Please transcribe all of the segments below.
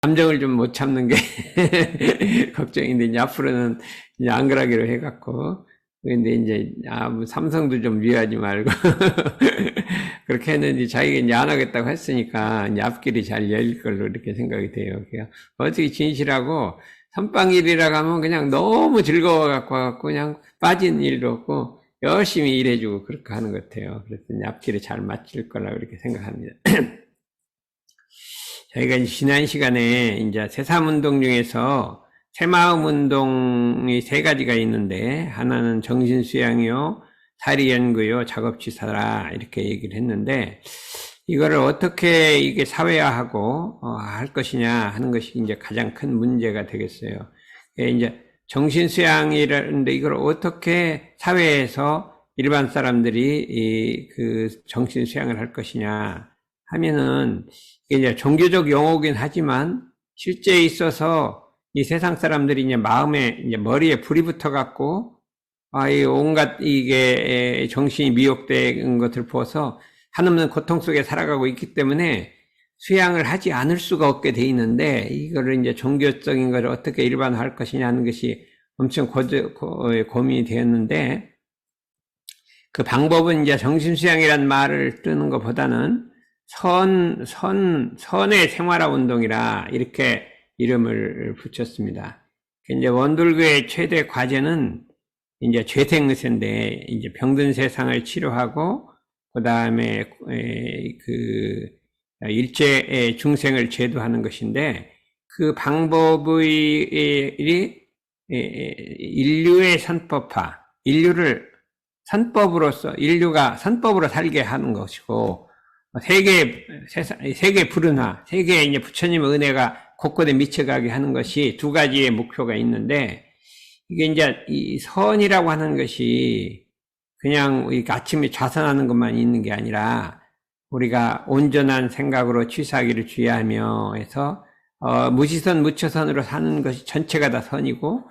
감정을 좀 못 참는 게 걱정인데, 이제 앞으로는 이제 안 그러기로 해갖고, 근데 이제, 뭐 삼성도 좀 미워하지 말고, 그렇게 했는데 자기가 이제 안 하겠다고 했으니까, 이제 앞길이 잘 열릴 걸로 이렇게 생각이 돼요. 그냥 어떻게 진실하고, 선빵일이라고 하면 그냥 너무 즐거워갖고, 그냥 빠진 일도 없고, 열심히 일해주고, 그렇게 하는 것 같아요. 그래서 이제 앞길이 잘 맞힐 거라고 이렇게 생각합니다. 저희가 이제 지난 시간에 이제 새삼운동 중에서 새마음운동이 세 가지가 있는데, 하나는 정신수양이요, 사리연구요, 작업치사라, 이렇게 얘기를 했는데, 이거를 어떻게 이게 사회화하고, 할 것이냐 하는 것이 이제 가장 큰 문제가 되겠어요. 이제 정신수양이라는데 이걸 어떻게 사회에서 일반 사람들이 그 정신수양을 할 것이냐 하면은, 이제 종교적 용어긴 하지만 실제에 있어서 이 세상 사람들이 이제 마음에, 이제 머리에 불이 붙어갖고, 이 온갖 이게 정신이 미혹된 것을 보아서 한없는 고통 속에 살아가고 있기 때문에 수양을 하지 않을 수가 없게 돼 있는데, 이거를 이제 종교적인 것을 어떻게 일반화할 것이냐 하는 것이 엄청 고민이 되었는데, 그 방법은 이제 정신수양이라는 말을 뜨는 것보다는 선의 생활화 운동이라 이렇게 이름을 붙였습니다. 이제 원불교의 최대 과제는 이제 죄생의세인데, 이제 병든 세상을 치료하고, 그 다음에 그 일체 중생을 제도하는 것인데, 그 방법의 인류의 선법화, 인류를 선법으로서, 인류가 선법으로 살게 하는 것이고, 세계 불운화, 세계에 이제 부처님의 은혜가 곳곳에 미쳐가게 하는 것이 두 가지의 목표가 있는데, 이게 이제 이 선이라고 하는 것이 그냥 아침에 좌선하는 것만 있는 게 아니라, 우리가 온전한 생각으로 취사하기를 주의하며 해서, 무시선, 무처선으로 사는 것이 전체가 다 선이고,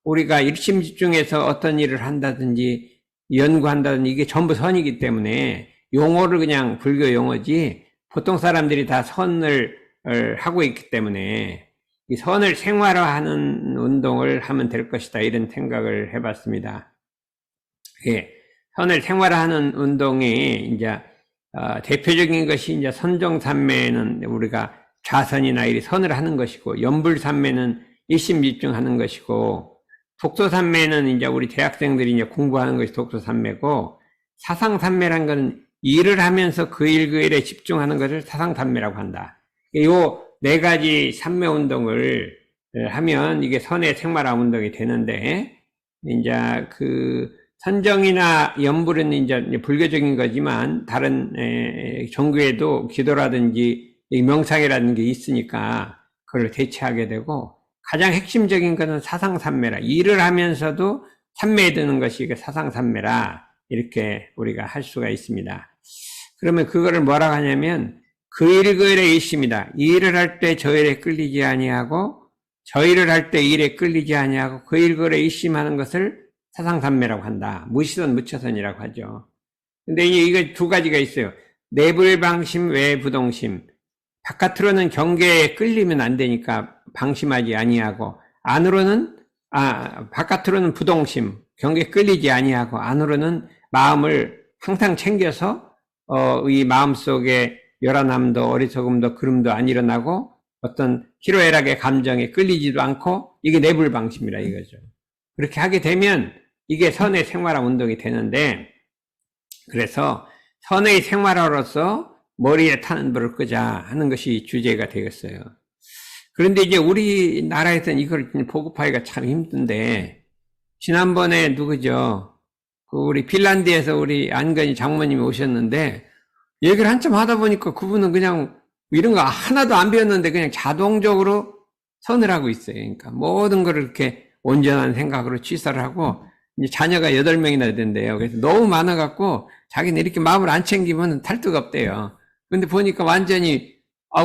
우리가 일심집중해서 어떤 일을 한다든지, 연구한다든지, 이게 전부 선이기 때문에, 용어를 그냥 불교 용어지, 보통 사람들이 다 선을 하고 있기 때문에 이 선을 생활화하는 운동을 하면 될 것이다, 이런 생각을 해봤습니다. 예, 선을 생활화하는 운동이 이제 대표적인 것이 이제 선정삼매는 우리가 좌선이나 이 선을 하는 것이고, 연불삼매는 일심집중하는 것이고, 독소삼매는 이제 우리 대학생들이 이제 공부하는 것이 독소삼매고, 사상삼매란 것은 일을 하면서 그 일에 집중하는 것을 사상삼매라고 한다. 요 네 가지 삼매 운동을 하면 이게 선의 생활화 운동이 되는데, 이제 그 선정이나 연불은 이제 불교적인 거지만 다른 종교에도 기도라든지 명상이라는 게 있으니까 그걸 대체하게 되고, 가장 핵심적인 것은 사상삼매라, 일을 하면서도 삼매에 드는 것이 사상삼매라, 이렇게 우리가 할 수가 있습니다. 그러면 그거를 뭐라고 하냐면, 그 일의 일심이다. 이 일을 할 때 저 일에 끌리지 아니하고, 저 일을 할 때 일에 끌리지 아니하고, 그 일의 일심하는 것을 사상삼매라고 한다. 무시선, 무처선이라고 하죠. 근데 이거 두 가지가 있어요. 내불방심, 외부동심. 바깥으로는 경계에 끌리면 안 되니까 방심하지 아니하고, 안으로는, 바깥으로는 부동심, 경계에 끌리지 아니하고, 안으로는 마음을 항상 챙겨서 이 마음속에 열화남도 어리석음도 그름도 안 일어나고 어떤 희로애락의 감정에 끌리지도 않고, 이게 내불방심이라 이거죠. 그렇게 하게 되면 이게 선의 생활화 운동이 되는데, 그래서 선의 생활화로서 머리에 타는 불을 끄자 하는 것이 주제가 되겠어요. 그런데 이제 우리나라에서는 이걸 보급하기가 참 힘든데, 지난번에 누구죠? 우리 핀란드에서 우리 안건희 장모님이 오셨는데, 얘기를 한참 하다 보니까 그분은 그냥 이런 거 하나도 안 배웠는데 그냥 자동적으로 선을 하고 있어요. 그러니까 모든 걸 이렇게 온전한 생각으로 취사를 하고, 이제 자녀가 8명이나 된대요. 그래서 너무 많아갖고 자기는 이렇게 마음을 안 챙기면 탈도가 없대요. 근데 보니까 완전히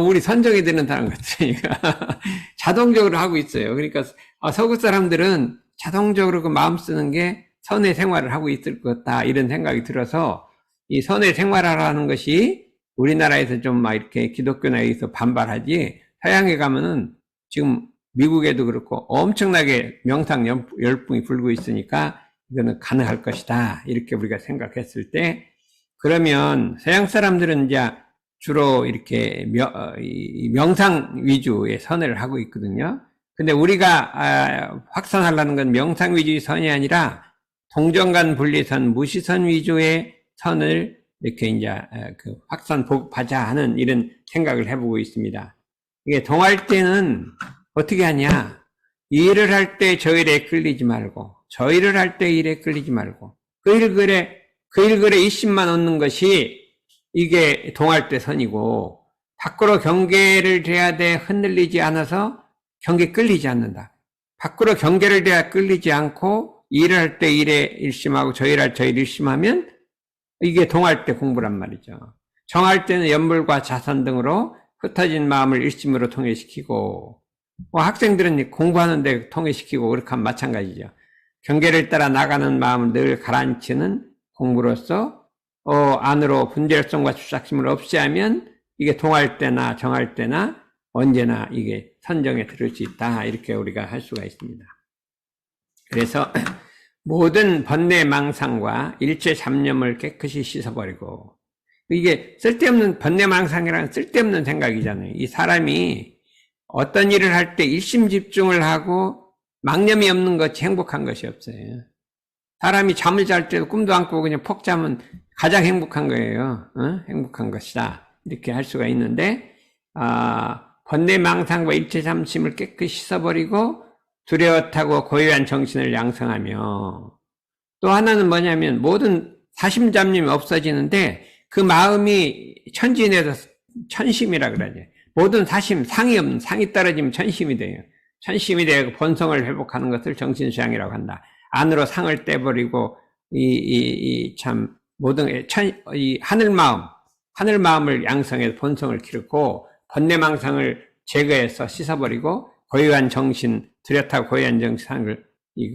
우리 선정이 되는 사람 같으니까 자동적으로 하고 있어요. 그러니까 서구 사람들은 자동적으로 그 마음 쓰는 게 선의 생활을 하고 있을 것 같다, 이런 생각이 들어서, 이 선의 생활화라는 것이 우리나라에서 좀 막 이렇게 기독교나 여기서 반발하지, 서양에 가면은 지금 미국에도 그렇고 엄청나게 명상 열풍이 불고 있으니까 이거는 가능할 것이다. 이렇게 우리가 생각했을 때, 그러면 서양 사람들은 이제 주로 이렇게 명상 위주의 선을 하고 있거든요. 근데 우리가 확산하려는 건 명상 위주의 선이 아니라 동정간 분리선, 무시선 위주의 선을 이렇게 이제 그 확산 보급하자 하는 이런 생각을 해보고 있습니다. 이게 동할 때는 어떻게 하냐? 이 일을 할 때 저 일에 끌리지 말고, 저 일을 할 때 일에 끌리지 말고, 그 일글에 이심만 얻는 것이 이게 동할 때 선이고, 밖으로 경계를 대야 돼 흔들리지 않아서 경계 끌리지 않는다. 밖으로 경계를 대야 끌리지 않고, 일을 할 때 일에 일심하고, 저 일 할 저 일 일심하면 이게 동할 때 공부란 말이죠. 정할 때는 연불과 자선 등으로 흩어진 마음을 일심으로 통일시키고, 학생들은 공부하는데 통일시키고 그렇게 하면 마찬가지죠. 경계를 따라 나가는 마음을 늘 가라앉히는 공부로서 안으로 분별성과 주착심을 없애하면 이게 동할 때나 정할 때나 언제나 이게 선정에 들을 수 있다. 이렇게 우리가 할 수가 있습니다. 그래서 모든 번뇌 망상과 일체 잡념을 깨끗이 씻어버리고, 이게 쓸데없는 번뇌망상이라는 쓸데없는 생각이잖아요. 이 사람이 어떤 일을 할 때 일심집중을 하고 망념이 없는 것이 행복한 것이 없어요. 사람이 잠을 잘 때도 꿈도 안 꾸고 그냥 푹 자면 가장 행복한 거예요. 행복한 것이다. 이렇게 할 수가 있는데, 번뇌망상과 일체잠심을 깨끗이 씻어버리고 두려워하고 고요한 정신을 양성하며, 또 하나는 뭐냐면 모든 사심잡념이 없어지는데 그 마음이 천진에서 천심이라 그러죠. 모든 사심, 상이 없는, 상이 떨어지면 천심이 돼요. 천심이 되고 본성을 회복하는 것을 정신수양이라고 한다. 안으로 상을 떼버리고, 모든, 하늘 마음을 양성해서 본성을 기르고, 번뇌망상을 제거해서 씻어버리고, 고요한 정신, 뚜렷하고 고요한 정신을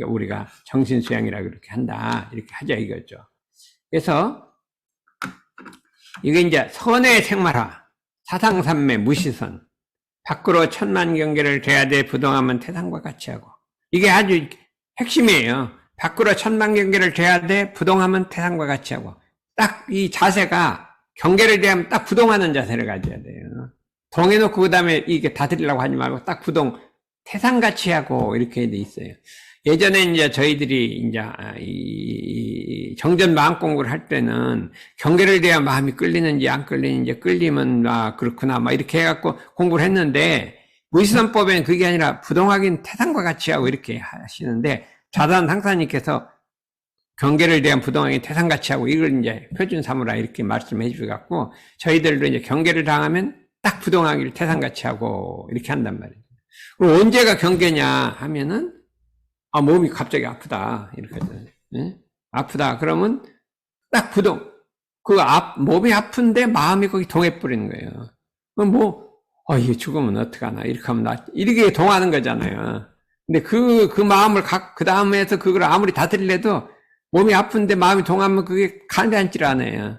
우리가 정신수양이라고 그렇게 한다. 이렇게 하자 이거죠. 그래서, 이게 이제 선의 생활화, 사상삼매, 무시선, 밖으로 천만 경계를 돼야 돼 부동하면 태산과 같이 하고, 이게 아주 핵심이에요. 밖으로 천만 경계를 돼야 돼 부동하면 태산과 같이 하고, 딱 이 자세가 경계를 대하면 딱 부동하는 자세를 가져야 돼요. 동해놓고 그 다음에 이게 다드리려고 하지 말고 딱 부동, 태산같이 하고 이렇게 돼 있어요. 예전에 이제 저희들이 이제 이 정전 마음 공부를 할 때는 경계를 대야 마음이 끌리는지 안 끌리는지, 끌리면 그렇구나 막 이렇게 해갖고 공부를 했는데, 무시선법에는 그게 아니라 부동하긴 태산과 같이 하고 이렇게 하시는데, 자단 상사님께서 경계를 대한 부동하긴 태산같이 하고 이걸 이제 표준 삼으라 이렇게 말씀해 주셔갖고, 저희들도 이제 경계를 당하면 딱 부동하기를 태산같이 하고 이렇게 한단 말이에요. 그럼 언제가 경계냐 하면은, 몸이 갑자기 아프다. 이렇게 하잖아요. 예? 아프다. 그러면 딱 부동. 몸이 아픈데 마음이 거기 동해버리는 거예요. 그럼 이게 죽으면 어떡하나. 이렇게 하면 이렇게 동하는 거잖아요. 근데 그 마음을 그 다음에서 그걸 아무리 다스리려도 몸이 아픈데 마음이 동하면 그게 가라앉질 않아요.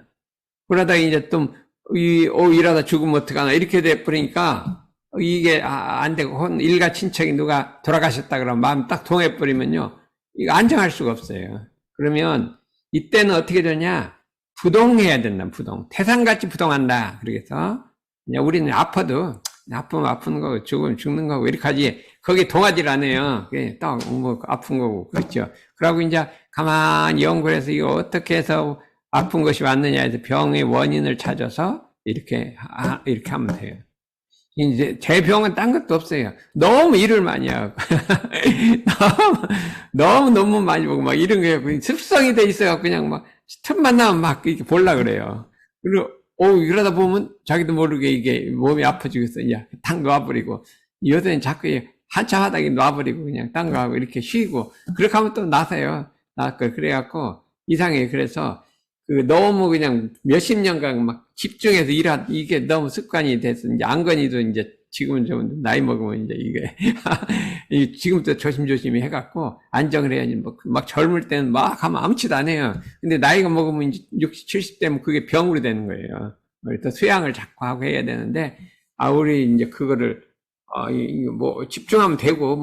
그러다 이제 또, 이러다 죽으면 어떡하나. 이렇게 돼버리니까 이게 안 되고, 일가 친척이 누가 돌아가셨다 그러면 마음 딱 동해버리면요, 이거 안정할 수가 없어요. 그러면 이때는 어떻게 되냐? 부동해야 된다. 부동. 태산같이 부동한다. 그래서 우리는 아파도 아프면 아픈 거고 죽으면 죽는 거고 이렇게 하지, 거기 동하질 않아요. 그게 딱 아픈 거고. 그렇죠. 그러고 이제 가만히 연구를 해서 이거 어떻게 해서 아픈 것이 왔느냐 해서 병의 원인을 찾아서 이렇게 하면 돼요. 이제 제 병은 딴 것도 없어요. 너무 일을 많이 하고 너무 논문 많이 보고 막 이런 게 습성이 돼 있어요. 그냥 막 틈만 나면 막 이렇게 보려 그래요. 그리고 이러다 보면 자기도 모르게 이게 몸이 아파지겠어. 야, 딱 놔버리고, 요새는 자꾸 한참 하다가 놔버리고 그냥 딴 거 하고 이렇게 쉬고, 그렇게 하면 또 나서요. 그래갖고 이상해. 그래서 너무 그냥 몇십 년간 막 집중해서 이게 너무 습관이 돼서, 이제 안건이도 이제 지금은 좀 나이 먹으면 이제 이게, 지금부터 조심조심히 해갖고 안정을 해야지. 막 젊을 때는 막 하면 아무치도 안 해요. 근데 나이가 먹으면 이제 60, 70 되면 그게 병으로 되는 거예요. 그래서 수양을 자꾸 하고 해야 되는데, 우리 이제 그거를 뭐, 집중하면 되고,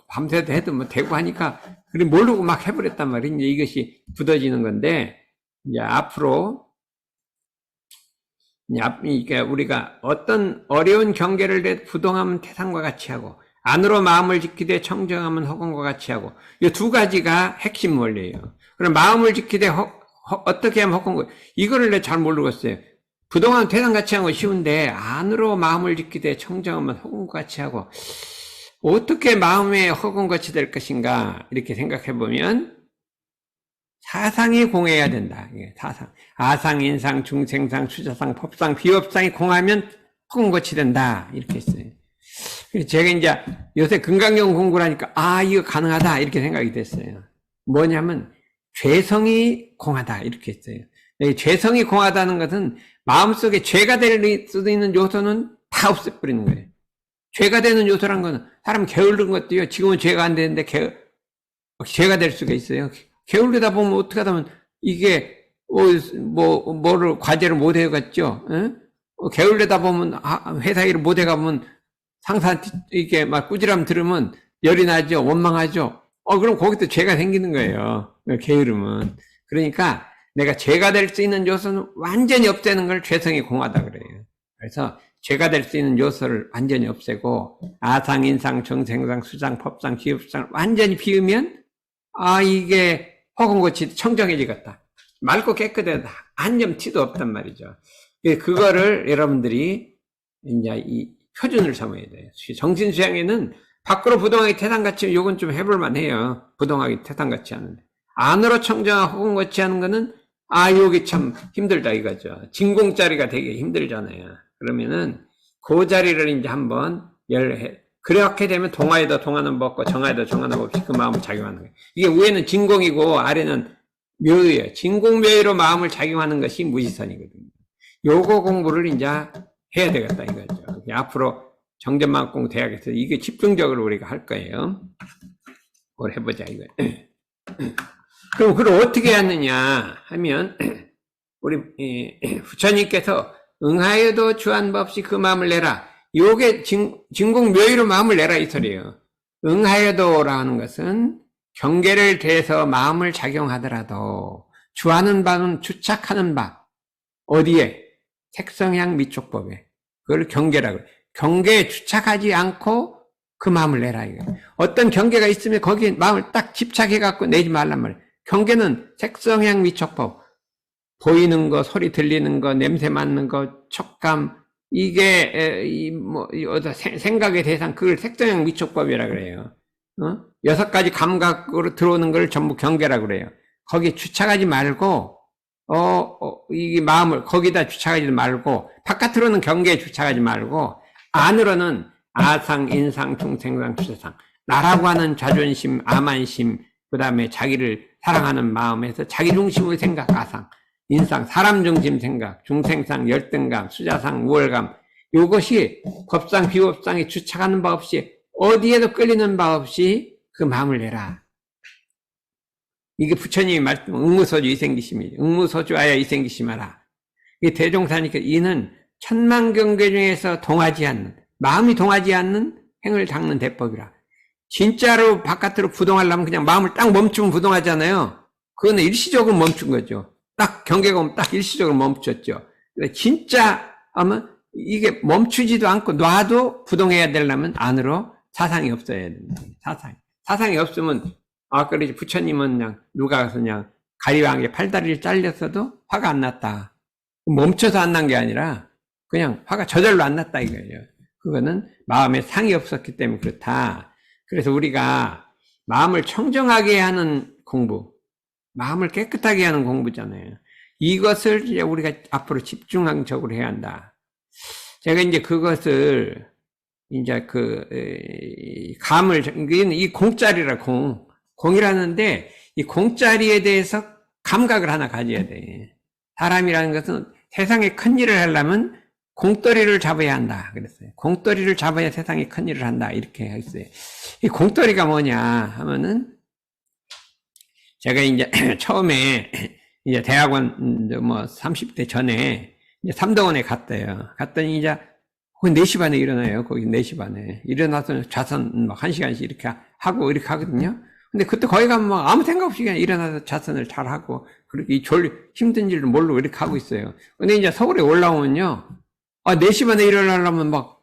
밤새도 해도 뭐 되고 하니까, 그래, 모르고 막 해버렸단 말이에요. 이제 이것이 굳어지는 건데, 이제 앞으로, 그러니까 우리가 어떤 어려운 경계를 내 부동하면 태산과 같이 하고, 안으로 마음을 지키되 청정하면 허공과 같이 하고, 이 두 가지가 핵심 원리예요. 그럼 마음을 지키되 어떻게 하면 허공과, 이거를 내가 잘 모르겠어요. 부동하면 태산같이 하는 거 쉬운데, 안으로 마음을 지키되 청정하면 허공과 같이 하고, 어떻게 마음의 허공같이 될 것인가, 이렇게 생각해 보면, 사상이 공해야 된다. 사상. 아상, 인상, 중생상, 수자상, 법상, 비법상이 공하면 허공같이 된다. 이렇게 했어요. 그래서 제가 이제 요새 금강경 공부를 하니까, 이거 가능하다. 이렇게 생각이 됐어요. 뭐냐면, 죄성이 공하다. 이렇게 했어요. 죄성이 공하다는 것은 마음속에 죄가 될 수도 있는 요소는 다 없애버리는 거예요. 죄가 되는 요소란 거는 사람 게으른 것도요. 지금은 죄가 안 되는데 죄가 될 수가 있어요. 게을르다 보면 어떻게 하다 보면 이게 뭐를 과제를 못 해갔죠. 게을르다 보면 회사 일을 못 해가면 상사한테 이게 막 꾸지람 들으면 열이 나죠. 원망하죠. 그럼 거기도 죄가 생기는 거예요. 게으름은. 그러니까 내가 죄가 될 수 있는 요소는 완전히 없애는 걸 죄성이 공하다 그래요. 그래서 죄가 될 수 있는 요소를 완전히 없애고 아상, 인상, 정생상, 수상, 법상, 기업상 완전히 비우면 이게 허공같이 청정해지겠다. 맑고 깨끗하다. 한 점 티도 없단 말이죠. 그거를 여러분들이 이제 이 표준을 삼아야 돼요. 정신수양에는 밖으로 부동하게 태산같이 요건 좀 해볼만 해요. 부동하게 태산같이 하는데. 안으로 청정하고 허공같이 하는 거는 여기 참 힘들다 이거죠. 진공자리가 되게 힘들잖아요. 그러면은 그 자리를 이제 한번 그렇게 되면 동하에도 동하는 법 없고 정하에도 정하는 법 없이 그 마음을 작용하는 거예요. 이게 위에는 진공이고 아래는 묘예요. 진공묘예로 마음을 작용하는 것이 무지선이거든요. 요거 공부를 이제 해야 되겠다 이거죠. 앞으로 정전망공 대학에서 이게 집중적으로 우리가 할 거예요. 그걸 해보자 이거. 그럼 그걸 어떻게 하느냐 하면 우리 부처님께서 응하여도 주한 법 없이 그 마음을 내라. 요게 진공묘의로 마음을 내라 이 소리예요. 응하여도라는 것은 경계를 대해서 마음을 작용하더라도 주하는 바는 주착하는 바 어디에? 색성향 미촉법에. 그걸 경계라고 해요. 경계에 주착하지 않고 그 마음을 내라 이거예요. 어떤 경계가 있으면 거기에 마음을 딱 집착해 갖고 내지 말란 말이에요. 경계는 색성향 미촉법. 보이는 거, 소리 들리는 거, 냄새 맡는 거, 촉감, 이게, 생각의 대상, 그걸 색성향 미촉법이라 그래요. 6가지 감각으로 들어오는 걸 전부 경계라 그래요. 거기에 주착하지 말고, 이 마음을 거기다 주착하지 말고, 바깥으로는 경계에 주착하지 말고, 안으로는 아상, 인상, 중생상, 수세상, 나라고 하는 자존심, 아만심, 그 다음에 자기를 사랑하는 마음에서 자기 중심의 생각, 아상, 인상, 사람 중심 생각, 중생상, 열등감, 수자상, 우월감, 이것이 법상, 비법상에 주착하는 바 없이 어디에도 끌리는 바 없이 그 마음을 내라. 이게 부처님이 말씀, 응무소주 이생기심이죠. 응무소주하여 이생기심하라. 이게 대종사니까 이는 천만경계 중에서 동하지 않는, 마음이 동하지 않는 행을 닦는 대법이라. 진짜로 바깥으로 부동하려면 그냥 마음을 딱 멈추면 부동하잖아요. 그거는 일시적으로 멈춘 거죠. 딱 경계가 오면 딱 일시적으로 멈췄죠. 진짜 하면 이게 멈추지도 않고 놔도 부동해야 되려면 안으로 사상이 없어야 된다. 사상이 없으면 아까 부처님은 그냥 누가 가서 그냥 가리왕에 팔다리를 잘렸어도 화가 안 났다. 멈춰서 안 난 게 아니라 그냥 화가 저절로 안 났다 이거예요. 그거는 마음에 상이 없었기 때문에 그렇다. 그래서 우리가 마음을 청정하게 하는 공부, 마음을 깨끗하게 하는 공부잖아요. 이것을 이제 우리가 앞으로 집중적으로 해야 한다. 제가 이제 그것을 이제 이 공짜리라 공이라는데 이 공짜리에 대해서 감각을 하나 가져야 돼. 사람이라는 것은 세상에 큰 일을 하려면 공돌이를 잡아야 한다. 그랬어요. 공돌이를 잡아야 세상에 큰 일을 한다. 이렇게 했어요. 이 공돌이가 뭐냐 하면은 제가 이제 처음에 이제 대학원 30대 전에 이제 삼도원에 갔대요. 갔더니 이제 거기 4시 반에 일어나요. 거기 4시 반에. 일어나서 좌선 막 1시간씩 이렇게 하고 이렇게 하거든요. 근데 그때 거기 가면 막 아무 생각 없이 그냥 일어나서 좌선을 잘 하고, 그렇게 힘든 일을 모르고 이렇게 하고 있어요. 근데 이제 서울에 올라오면요. 4시 반에 일어나려면 막,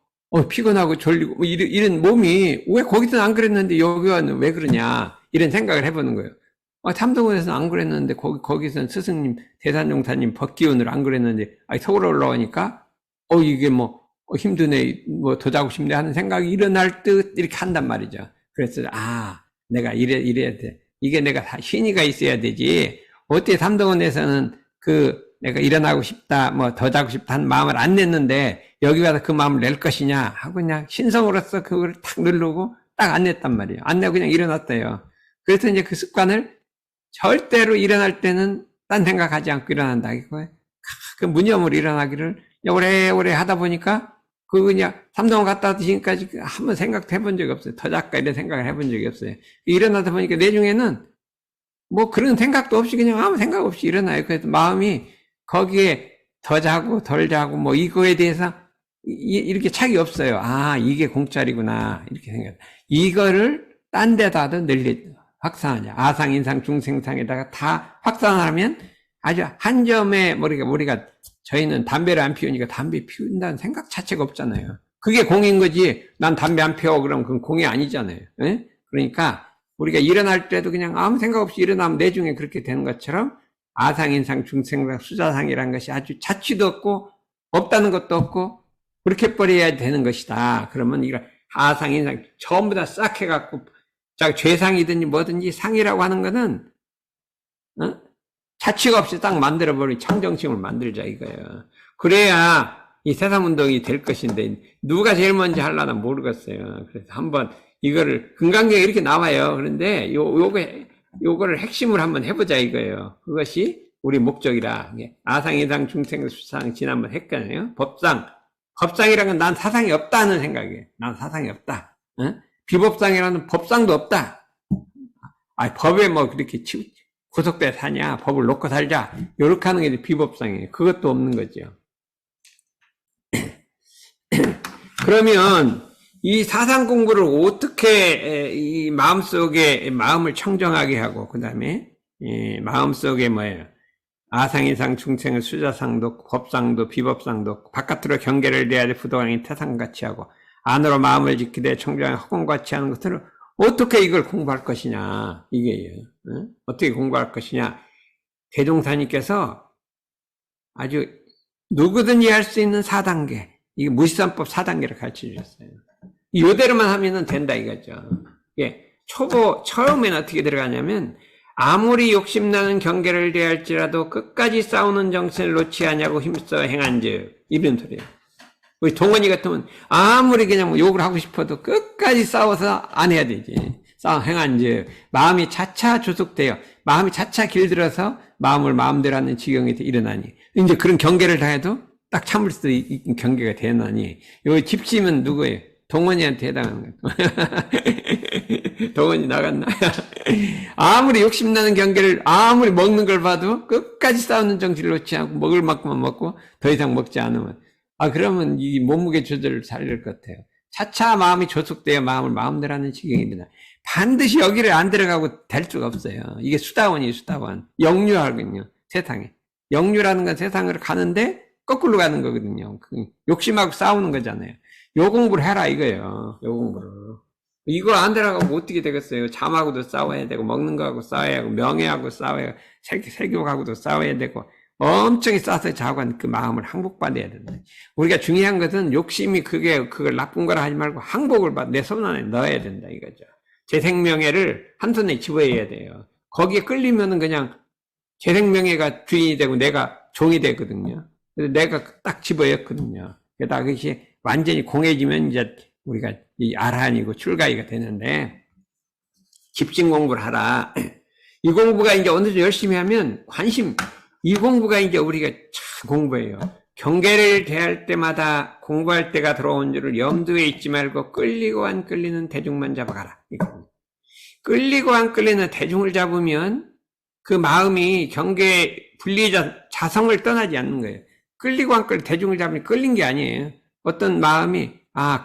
피곤하고 졸리고, 이런 몸이 왜 거기서는 안 그랬는데 여기는 왜 그러냐. 이런 생각을 해보는 거예요. 참동원에서는 안 그랬는데, 거기서는 스승님, 대산종사님 법기운으로 안 그랬는데, 서울에 올라오니까, 이게 힘드네, 더 자고 싶네 하는 생각이 일어날 듯 이렇게 한단 말이죠. 그래서, 내가 이래야 돼. 이게 내가 신의가 있어야 되지. 어떻게 삼동원에서는 내가 일어나고 싶다, 더 자고 싶다 하는 마음을 안 냈는데, 여기 와서 그 마음을 낼 것이냐 하고 그냥 신성으로서 그걸 탁 누르고 딱 안 냈단 말이에요. 안 내고 그냥 일어났대요. 그래서 이제 그 습관을 절대로 일어날 때는 딴 생각하지 않고 일어난다. 그 무념으로 일어나기를 오래오래 하다 보니까 그냥 삼동원 갔다 와도 지금까지 한번 생각도 해본 적이 없어요. 더 잘까 이런 생각을 해본 적이 없어요. 일어나다 보니까 내중에는 그런 생각도 없이 그냥 아무 생각 없이 일어나요. 그래서 마음이 거기에 더 자고 덜 자고 이거에 대해서 이렇게 착이 없어요. 이게 공짜리구나 이렇게 생각. 이거를 딴 데다도 확산하냐. 아상, 인상, 중생상에다가 다 확산하면 아주 한 점에 우리가 저희는 담배를 안 피우니까 담배 피운다는 생각 자체가 없잖아요. 그게 공인 거지. 난 담배 안 피워 그럼 그건 공이 아니잖아요. 에? 그러니까 우리가 일어날 때도 그냥 아무 생각 없이 일어나면 내중에 그렇게 되는 것처럼 아상, 인상, 중생상, 수자상이라는 것이 아주 자취도 없고 없다는 것도 없고 그렇게 버려야 되는 것이다. 그러면 이거 아상, 인상 전부 다 싹 해갖고 죄상이든지 뭐든지 상이라고 하는 거는 자취가 없이 딱 만들어버린 창정심을 만들자 이거예요. 그래야 이 세상운동이 될 것인데 누가 제일 먼저 하려나 모르겠어요. 그래서 한번 이거를 금강경에 이렇게 나와요. 그런데 요거를 핵심을 한번 해보자 이거예요. 그것이 우리 목적이라. 아상, 인상, 중생, 수상 지난번 했잖아요. 법상이라는 건 난 사상이 없다는 생각이에요. 난 사상이 없다. 비법상이라는 법상도 없다. 법에 그렇게 구속돼 사냐, 법을 놓고 살자, 요렇게 하는 게 비법상이에요. 그것도 없는 거죠. 그러면 이 사상 공부를 어떻게 이 마음속에 마음을 청정하게 하고 그 다음에 마음속에 아상, 인상, 중생의 수자상도 법상도 비법상도 바깥으로 경계를 내야 돼 부도왕이 태상같이 하고 안으로 마음을 지키되 청정하게 허공같이 하는 것들을 어떻게 이걸 공부할 것이냐 이게요. 어떻게 공부할 것이냐. 대종사님께서 아주 누구든지 할 수 있는 4단계 이게 무시산법 4단계를 가르쳐 주셨어요. 이대로만 하면은 된다 이거죠. 처음에는 어떻게 들어가냐면 아무리 욕심나는 경계를 대할지라도 끝까지 싸우는 정신을 놓지 않냐고 힘써 행한즉 이런 소리예요. 우리 동원이 같으면 아무리 그냥 욕을 하고 싶어도 끝까지 싸워서 안 해야 되지. 행한즉 마음이 차차 조속돼요. 마음이 차차 길들어서 마음을 마음대로 하는 지경이 일어나니 이제 그런 경계를 다 해도 딱 참을 수 있는 경계가 되나니 요 집심은 누구예요? 동원이한테 해당하는 거예요. 동원이 나갔나? 아무리 욕심나는 경계를 아무리 먹는 걸 봐도 끝까지 싸우는 정신을 놓지 않고 먹을 만큼만 먹고 더 이상 먹지 않으면 그러면 이 몸무게 조절을 살릴 것 같아요. 차차 마음이 조속되어 마음을 마음대로 하는 지경이 일어나. 반드시 여기를 안 들어가고 될 수가 없어요. 이게 수다원이에요, 수다원. 역류하거든요, 세상에. 역류라는 건 세상으로 가는데 거꾸로 가는 거거든요. 욕심하고 싸우는 거잖아요. 요 공부를 해라 이거예요. 요 공부를. 이거 안 들어가면 어떻게 되겠어요? 잠하고도 싸워야 되고 먹는 거하고 싸워야 하고 명예하고 싸워야 하고 세교하고도 싸워야 되고 엄청 싸서 자고 한 그 마음을 항복받아야 된다. 우리가 중요한 것은 욕심이 그걸 나쁜 거라 하지 말고 항복을 내 손 안에 넣어야 된다 이거죠. 제 생명예를 한 손에 집어야 돼요. 거기에 끌리면은 그냥 제 생명예가 주인이 되고 내가 종이 되거든요. 그래서 내가 딱 집어였거든요. 게다가 그것이 완전히 공해지면 이제 우리가 이 아라한이고 출가이가 되는데 집중 공부를 하라. 이 공부가 이제 어느 정도 열심히 하면 이 공부가 이제 우리가 참 공부예요. 경계를 대할 때마다 공부할 때가 들어온 줄을 염두에 잊지 말고 끌리고 안 끌리는 대중만 잡아가라. 끌리고 안 끌리는 대중을 잡으면 그 마음이 경계 분리자 자성을 떠나지 않는 거예요. 끌리고 안 끌리는 대중을 잡으면 끌린 게 아니에요. 어떤 마음이,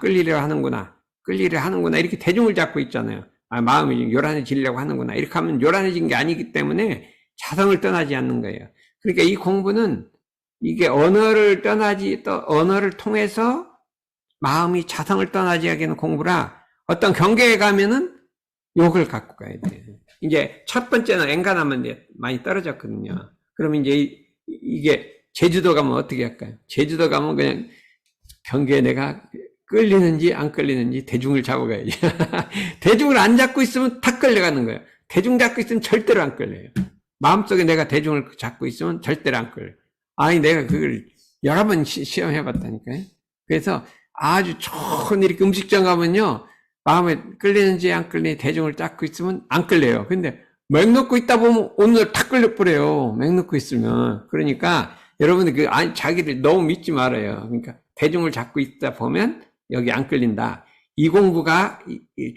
끌리려 하는구나. 끌리려 하는구나. 이렇게 대중을 잡고 있잖아요. 마음이 요란해지려고 하는구나. 이렇게 하면 요란해진 게 아니기 때문에 자성을 떠나지 않는 거예요. 그러니까 이 공부는 이게 언어를 통해서 마음이 자성을 떠나지 않게 하는 공부라 어떤 경계에 가면은 욕을 갖고 가야 돼요. 이제 첫 번째는 엔간하면 많이 떨어졌거든요. 그러면 이제 이게 제주도 가면 어떻게 할까요? 제주도 가면 그냥 경계에 내가 끌리는지 안 끌리는지 대중을 잡아가야지. 대중을 안 잡고 있으면 탁 끌려가는 거예요. 대중 잡고 있으면 절대로 안 끌려요. 마음속에 내가 대중을 잡고 있으면 절대로 안 끌려요. 내가 그걸 여러 번 시험해봤다니까요. 그래서 아주 좋은 이렇게 음식점 가면요. 마음에 끌리는지 안 끌리는지 대중을 잡고 있으면 안 끌려요. 근데 맹 놓고 있다 보면 오늘 탁 끌려버려요. 맹 놓고 있으면. 그러니까 여러분들 자기를 너무 믿지 말아요. 그러니까 대중을 잡고 있다 보면 여기 안 끌린다. 이 공부가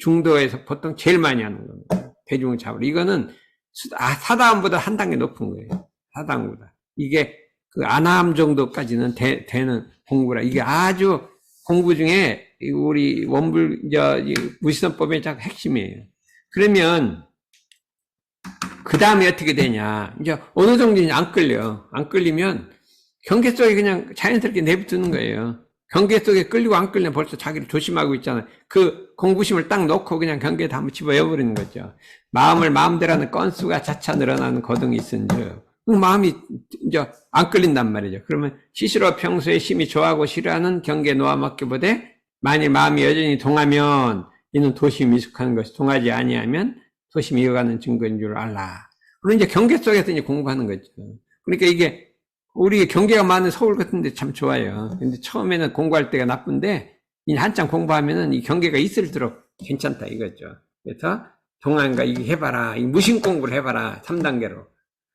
중도에서 보통 제일 많이 하는 겁니다. 대중을 잡으러. 이거는 사다함보다 한 단계 높은 거예요. 사다함보다. 이게 그 안함 정도까지는 되는 공부라. 이게 아주 공부 중에 우리 무시선법의 핵심이에요. 그러면 그 다음에 어떻게 되냐. 이제 어느 정도는 안 끌려. 안 끌리면 경계 속에 그냥 자연스럽게 내비두는 거예요. 경계 속에 끌리고 안 끌리면 벌써 자기를 조심하고 있잖아요. 그 공부심을 딱 놓고 그냥 경계에 다 한번 집어여버리는 거죠. 마음을 마음대로 하는 건수가 차차 늘어나는 거동이 있은즉 마음이 이제 안 끌린단 말이죠. 그러면 시시로 평소에 심히 좋아하고 싫어하는 경계 놓아먹기보대 만일 마음이 여전히 동하면 이는 도심이 미숙한 것이 동하지 아니하면 도심이 이어가는 증거인 줄 알라. 그럼 이제 경계 속에서 이제 공부하는 거죠. 그러니까 이게 우리 경계가 많은 서울 같은데 참 좋아요. 근데 처음에는 공부할 때가 나쁜데 이제 한참 공부하면은 이 경계가 있을수록 괜찮다 이거죠. 그래서 동안가 이거 해봐라. 이 무심 공부를 해봐라. 3단계로.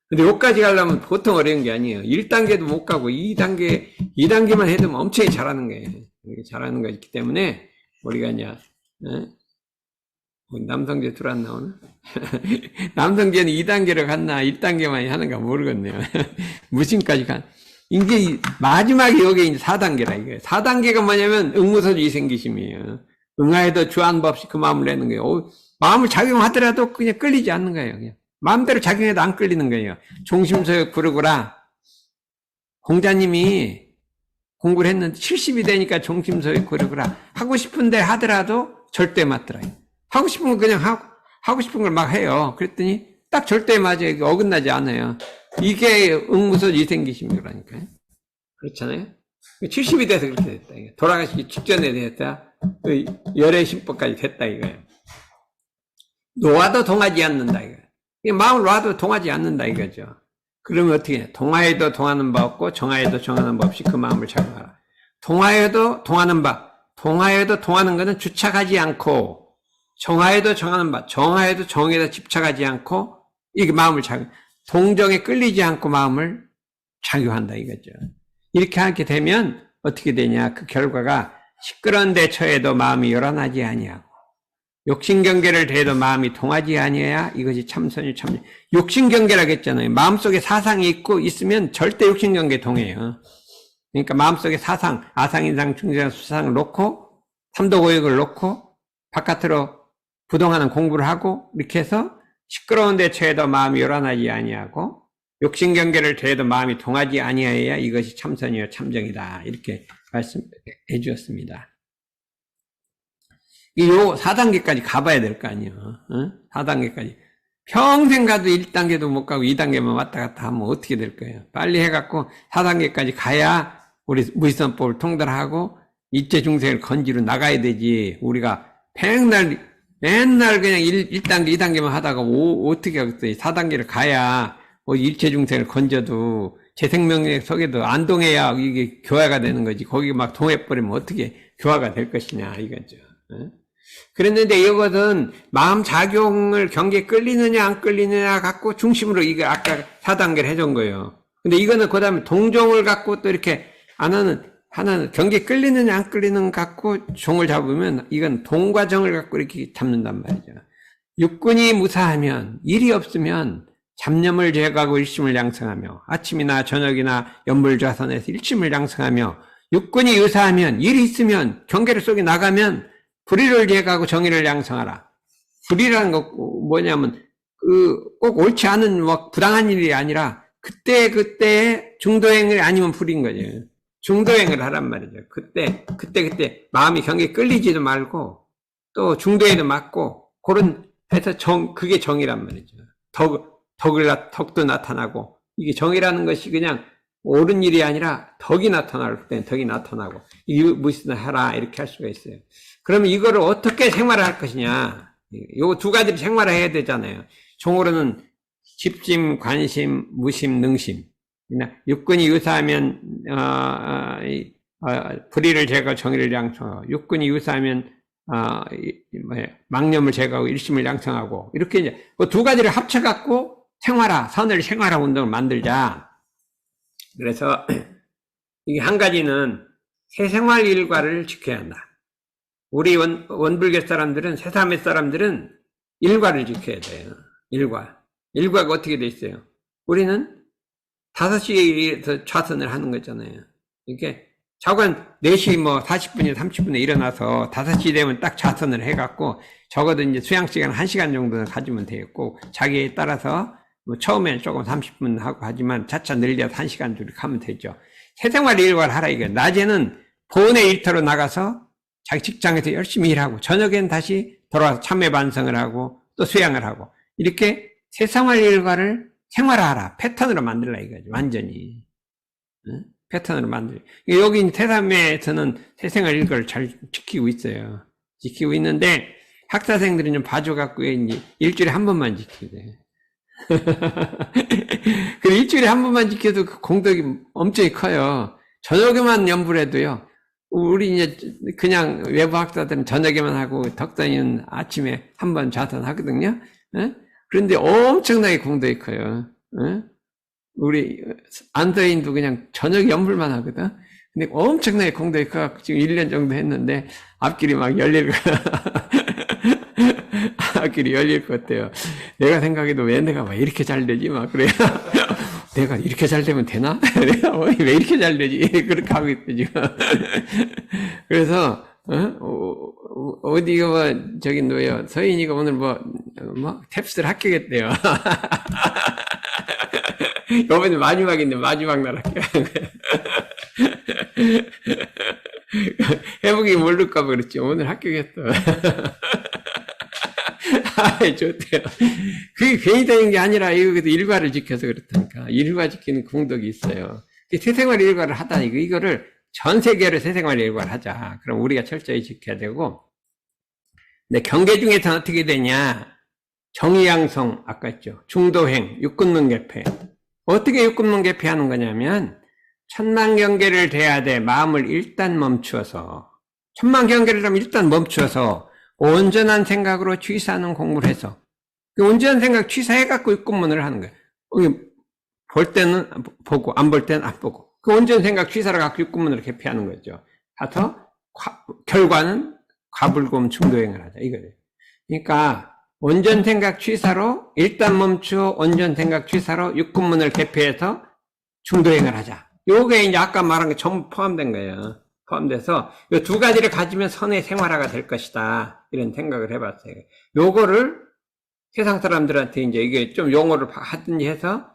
근데 여기까지 가려면 보통 어려운 게 아니에요. 1단계도 못 가고 2단계만 해도 엄청 잘하는 거예요. 이렇게 잘하는 거 있기 때문에 우리가 이제 남성제 둘 안 나오나? 남성제는 2단계로 갔나 1단계만 하는가 모르겠네요. 무심까지 이제 마지막에 여기 이제 4단계라 이거예요. 4단계가 뭐냐면 응무소주 이생기심이에요. 응하에도 주안법 없이 그 마음을 내는 거예요. 마음을 작용하더라도 그냥 끌리지 않는 거예요. 그냥. 마음대로 작용해도 안 끌리는 거예요. 종심소에 구르구라. 공자님이 공부를 했는데 70이 되니까 종심소에 구르구라. 하고 싶은데 하더라도 절대 맞더라요. 하고 싶은 거 그냥 하고 싶은 걸 막 해요. 그랬더니 딱 절대 맞아요. 어긋나지 않아요. 이게 응무소주 이생기심이라니까요. 그렇잖아요. 70이 돼서 그렇게 됐다. 돌아가시기 직전에 됐다. 열의 신법까지 됐다 이거예요. 놓아도 동하지 않는다 이거예요. 마음을 놔도 동하지 않는다 이거죠. 그러면 어떻게 해? 동하에도 동하는 바 없고 정하에도 정하는 바 없이 그 마음을 작용하라. 동하에도 동하는 바, 동하에도 동하는 것은 주착하지 않고 정하에도 정하는 바, 정하에도 정에다 집착하지 않고 이게 마음을 동정에 끌리지 않고 마음을 작용한다 이거죠. 이렇게 하게 되면 어떻게 되냐? 그 결과가 시끄러운 데 처해도 마음이 요란하지 아니하고 욕심경계를 대해도 마음이 동하지 아니해야 이것이 참선이 참. 욕심경계라고 했잖아요. 마음속에 사상이 있으면 절대 욕심경계 동해요. 그러니까 마음속에 사상, 아상인상, 중상, 수상을 놓고 삼도고역을 놓고 바깥으로 부동하는 공부를 하고 이렇게 해서 시끄러운 데 처해도 마음이 요란하지 아니하고 욕심경계를 대해도 마음이 동하지 아니해야 이것이 참선이요 참정이다. 이렇게 말씀해 주었습니다. 요 4단계까지 가봐야 될 거 아니에요. 4단계까지. 평생 가도 1단계도 못 가고 2단계만 왔다 갔다 하면 어떻게 될 거예요? 빨리 해갖고 4단계까지 가야 우리 무시선법을 통달하고 일체 중생을 건지로 나가야 되지. 우리가 맨날 그냥 1단계, 2단계만 하다가 어떻게 하겠어요? 4단계를 가야 일체 중생을 건져도 제 생명력 속에도 안동해야 이게 교화가 되는 거지. 거기 막 동해버리면 어떻게 교화가 될 것이냐 이거죠. 그랬는데 이것은 마음 작용을 경계에 끌리느냐 안 끌리느냐 갖고 중심으로 이거 아까 4단계를 해준 거예요. 근데 이거는 그 다음에 동종을 갖고 또 이렇게 하나는 경계에 끌리느냐 안 끌리는 갖고 종을 잡으면 이건 동과 정을 갖고 이렇게 잡는단 말이죠. 육군이 무사하면 일이 없으면 잡념을 제거하고 일심을 양성하며 아침이나 저녁이나 연불좌선에서 일심을 양성하며 육군이 유사하면, 일이 있으면, 경계를 속에 나가면, 불의를 제거하고 정의를 양성하라. 불의라는 거 뭐냐면, 꼭 옳지 않은, 부당한 일이 아니라, 그때 중도행을 아니면 불인 거죠. 중도행을 하란 말이죠. 그때, 마음이 경계에 끌리지도 말고, 또 중도에도 맞고, 그런, 해서 그게 정의란 말이죠. 덕도 나타나고, 이게 정의라는 것이 그냥 옳은 일이 아니라 덕이 나타날 때는 덕이 나타나고, 무엇이든 하라, 이렇게 할 수가 있어요. 그러면 이거를 어떻게 생활을 할 것이냐. 요 두 가지를 생활을 해야 되잖아요. 종으로는 집심, 관심, 무심, 능심. 육군이 유사하면, 불의를 제거하고 정의를 양성하고, 육군이 유사하면, 망념을 제거하고 일심을 양성하고, 이렇게 이제 두 가지를 합쳐갖고 선을 생활화 운동을 만들자. 그래서 이게 한 가지는 새생활 일과를 지켜야 한다. 우리 원불교 사람들은, 새삼의 사람들은 일과를 지켜야 돼요. 일과가 어떻게 돼 있어요? 우리는 5시에 좌선을 하는 거잖아요. 이렇게 자관 4시 40분이나 30분에 일어나서 5시 되면 딱 좌선을 해갖고, 적어도 이제 수양시간 1시간 정도는 가지면 되겠고, 자기에 따라서 처음엔 조금 30분 하고 하지만 차차 늘려서 1시간 정도 가면 되죠. 새생활 일과를 하라 이거. 낮에는 본의 일터로 나가서 자기 직장에서 열심히 일하고, 저녁엔 다시 돌아와서 참회 반성을 하고, 또 수양을 하고, 이렇게 새생활 일과를 생활화하라. 패턴으로 만들라 이거죠. 완전히. 응? 패턴으로 만들. 여기 새삼에서는 새생활 일과를 잘 지키고 있어요. 지키고 있는데, 학사생들은 좀 봐줘갖고, 이제 일주일에 한 번만 지켜야 돼. 그 일주일에 한 번만 지켜도 그 공덕이 엄청 커요. 저녁에만 연불 해도요. 우리 이제 그냥 외부 학사들은 저녁에만 하고, 덕선이는 아침에 한 번 좌선 하거든요. 그런데 엄청나게 공덕이 커요. 우리 안서인도 그냥 저녁 연불만 하거든. 근데 엄청나게 공덕이 커. 지금 1년 정도 했는데 앞길이 막 앞길이 열릴 것 같아요. 내가 생각해도 왜 내가 왜 이렇게 잘 되지? 막 그래요. 내가 이렇게 잘 되면 되나? 왜 이렇게 잘 되지? 그렇게 하고 있대 지금. 그래서 어디가 저기 뭐요? 서인이가 오늘 탭스를 합격했대요. 이번에 마지막인데 마지막 날 합격하는 거야. 해보기 모를까봐 그랬지. 오늘 합격했어. 좋대요. 그게 괜히 되는 게 아니라 이거 일과를 지켜서 그렇다니까. 일과 지키는 공덕이 있어요. 새생활 일과를 하다니 이거를 전 세계로 새생활 일과를 하자. 그럼 우리가 철저히 지켜야 되고. 근데 경계 중에서는 어떻게 되냐? 정의양성 아까 했죠. 중도행, 육군문계패. 어떻게 육군문계패 하는 거냐면 천만경계를 돼야 돼. 마음을 일단 멈추어서. 천만경계를 하면 일단 멈추어서 온전한 생각으로 취사하는 공부를 해서 그 온전한 생각 취사해갖고 육군문을 하는 거예요. 볼 때는 보고 안 볼 때는 안 보고 그 온전한 생각 취사를 갖고 육군문을 개폐하는 거죠. 하여튼 결과는 과불금 중도행을 하자 이거예요. 그러니까 온전 생각 취사로 일단 멈추어 온전 생각 취사로 육군문을 개폐해서 중도행을 하자. 요게 이제 아까 말한 게 전부 포함된 거예요. 포함돼서 이 두 가지를 가지면 선의 생활화가 될 것이다. 이런 생각을 해봤어요. 요거를 세상 사람들한테 이제 이게 좀 용어를 하든지 해서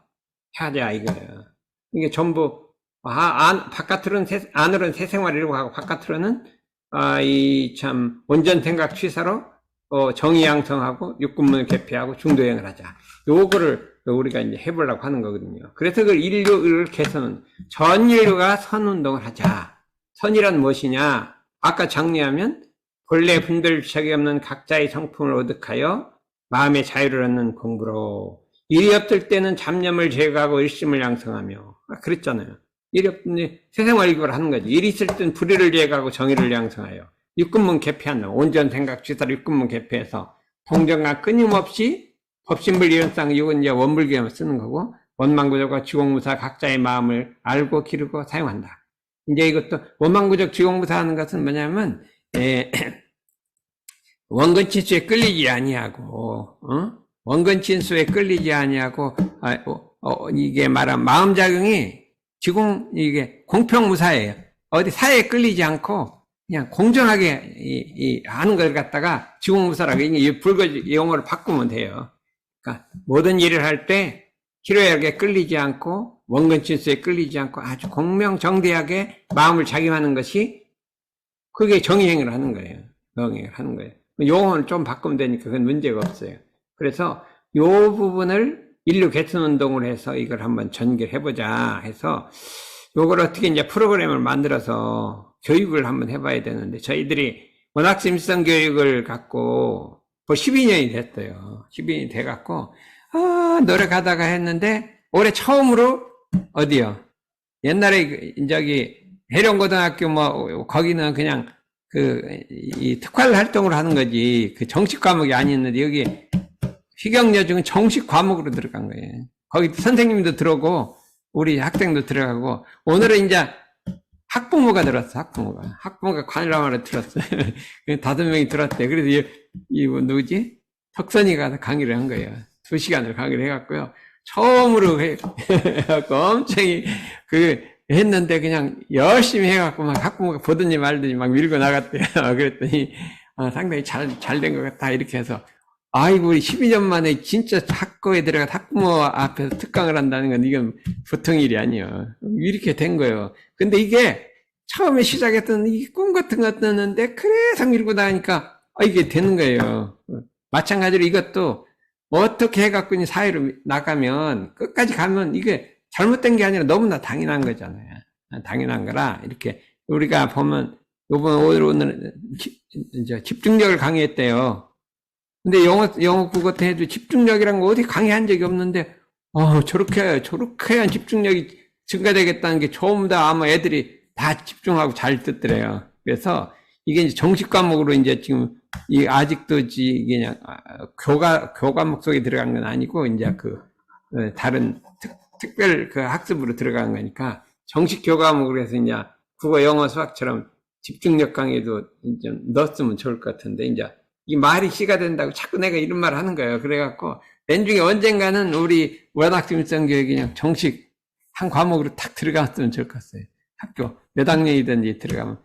하자 이거예요. 이게 전부 바깥으로는 안으로는 새생활이라고 하고 바깥으로는 이 참 온전 생각 취사로 정의양성하고 육군문을 개폐하고 중도행을 하자. 요거를 우리가 이제 해보려고 하는 거거든요. 그래서 그 인류를 개선, 전 인류가 선운동을 하자. 선이란 무엇이냐? 아까 정리하면 본래 분별책이 없는 각자의 성품을 오득하여 마음의 자유를 얻는 공부로 일이 없을 때는 잡념을 제거하고 일심을 양성하며 그랬잖아요. 일이 없는 새생활 일과를 하는 거지. 일이 있을 때는 불의를 제거하고 정의를 양성하여 육군문 개폐한다. 온전 생각 취사를 육군문 개폐해서 동정과 끊임없이 법신불 이론상 이건 이제 원불교에만 쓰는 거고 원망구적과 지공무사 각자의 마음을 알고 기르고 사용한다. 이제 이것도 원망구적 지공무사 하는 것은 뭐냐면 원근친수에 끌리지 아니하고 원근친수에 끌리지 아니하고 이게 말한 마음작용이 이게 공평무사예요. 어디 사회에 끌리지 않고 그냥 공정하게 하는 걸 갖다가 지공무사라고 이 불거지 용어를 바꾸면 돼요. 그러니까 모든 일을 할 때 희로애락에 끌리지 않고 원근 질서에 끌리지 않고 아주 공명정대하게 마음을 작용하는 것이 그게 정의행위를 하는 거예요. 정의행위를 하는 거예요. 용어를 좀 바꾸면 되니까 그건 문제가 없어요. 그래서 이 부분을 인류 개선운동을 해서 이걸 한번 전개해보자 해서 요걸 어떻게 이제 프로그램을 만들어서 교육을 한번 해봐야 되는데 저희들이 원학심성 교육을 갖고 벌써 12년이 됐어요. 12년이 돼갖고 노력하다가 했는데 올해 처음으로 어디요? 옛날에 저기 해령고등학교 뭐 거기는 그냥 이 특활 활동을 하는 거지 그 정식 과목이 아니었는데 여기 희경여중은 정식 과목으로 들어간 거예요. 거기 선생님도 들어오고 우리 학생도 들어가고 오늘은 이제 학부모가 들었어. 학부모가 관람하러 들었어요. 5명이 들었대. 그래서 이 누구지? 덕선이가 강의를 한 거예요. 2시간을 강의를 해갖고요. 처음으로 해갖고 엄청 했는데 그냥 열심히 해갖고 막 학부모가 보든지 말든지 막 밀고 나갔대요. 그랬더니 상당히 잘 된 것 같다 이렇게 해서 아이고 우리 12년 만에 진짜 학교에 들어가 학부모 앞에서 특강을 한다는 건 이건 보통 일이 아니에요. 이렇게 된 거예요. 근데 이게 처음에 시작했던 이 꿈 같은 거 떴는데 그래서 밀고 나가니까 이게 되는 거예요. 마찬가지로 이것도 어떻게 해갖고 사회로 나가면 끝까지 가면 이게 잘못된 게 아니라 너무나 당연한 거잖아요. 당연한 거라 이렇게 우리가 보면 오늘 이제 집중력을 강의했대요. 근데 영어 국어 때 해도 집중력이란 거 어디 강의한 적이 없는데 저렇게 한 집중력이 증가되겠다는 게 전부 다 아마 애들이 다 집중하고 잘 듣더래요. 그래서 이게 이제 정식 과목으로 이제 지금 아직도 이게 그냥 교과목 속에 들어간 건 아니고 이제 다른 특별 학습으로 들어간 거니까 정식 교과목으로 해서 이제 국어, 영어, 수학처럼 집중력 강의도 좀 넣었으면 좋을 것 같은데 이제 이 말이 씨가 된다고 자꾸 내가 이런 말을 하는 거예요. 그래갖고 나중에 언젠가는 우리 원학심성 교육이 그냥 정식 한 과목으로 탁 들어갔으면 좋을 것 같아요. 학교 몇 학년이든지 들어가면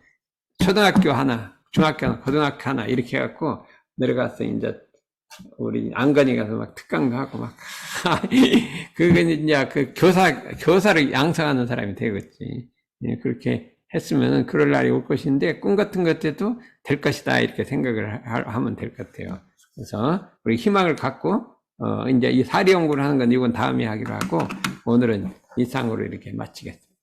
초등학교 하나, 중학교 하나, 고등학교 하나 이렇게 해갖고 내려가서 이제 우리 안건이 가서 막 특강도 하고 막 그건 이제 교사를 양성하는 사람이 되겠지. 그렇게 했으면 그럴 날이 올 것인데 꿈 같은 것에도 될 것이다 이렇게 생각을 하면 될 것 같아요. 그래서 우리 희망을 갖고 이제 이 사리 연구를 하는 건 이건 다음에 하기로 하고 오늘은 이상으로 이렇게 마치겠습니다.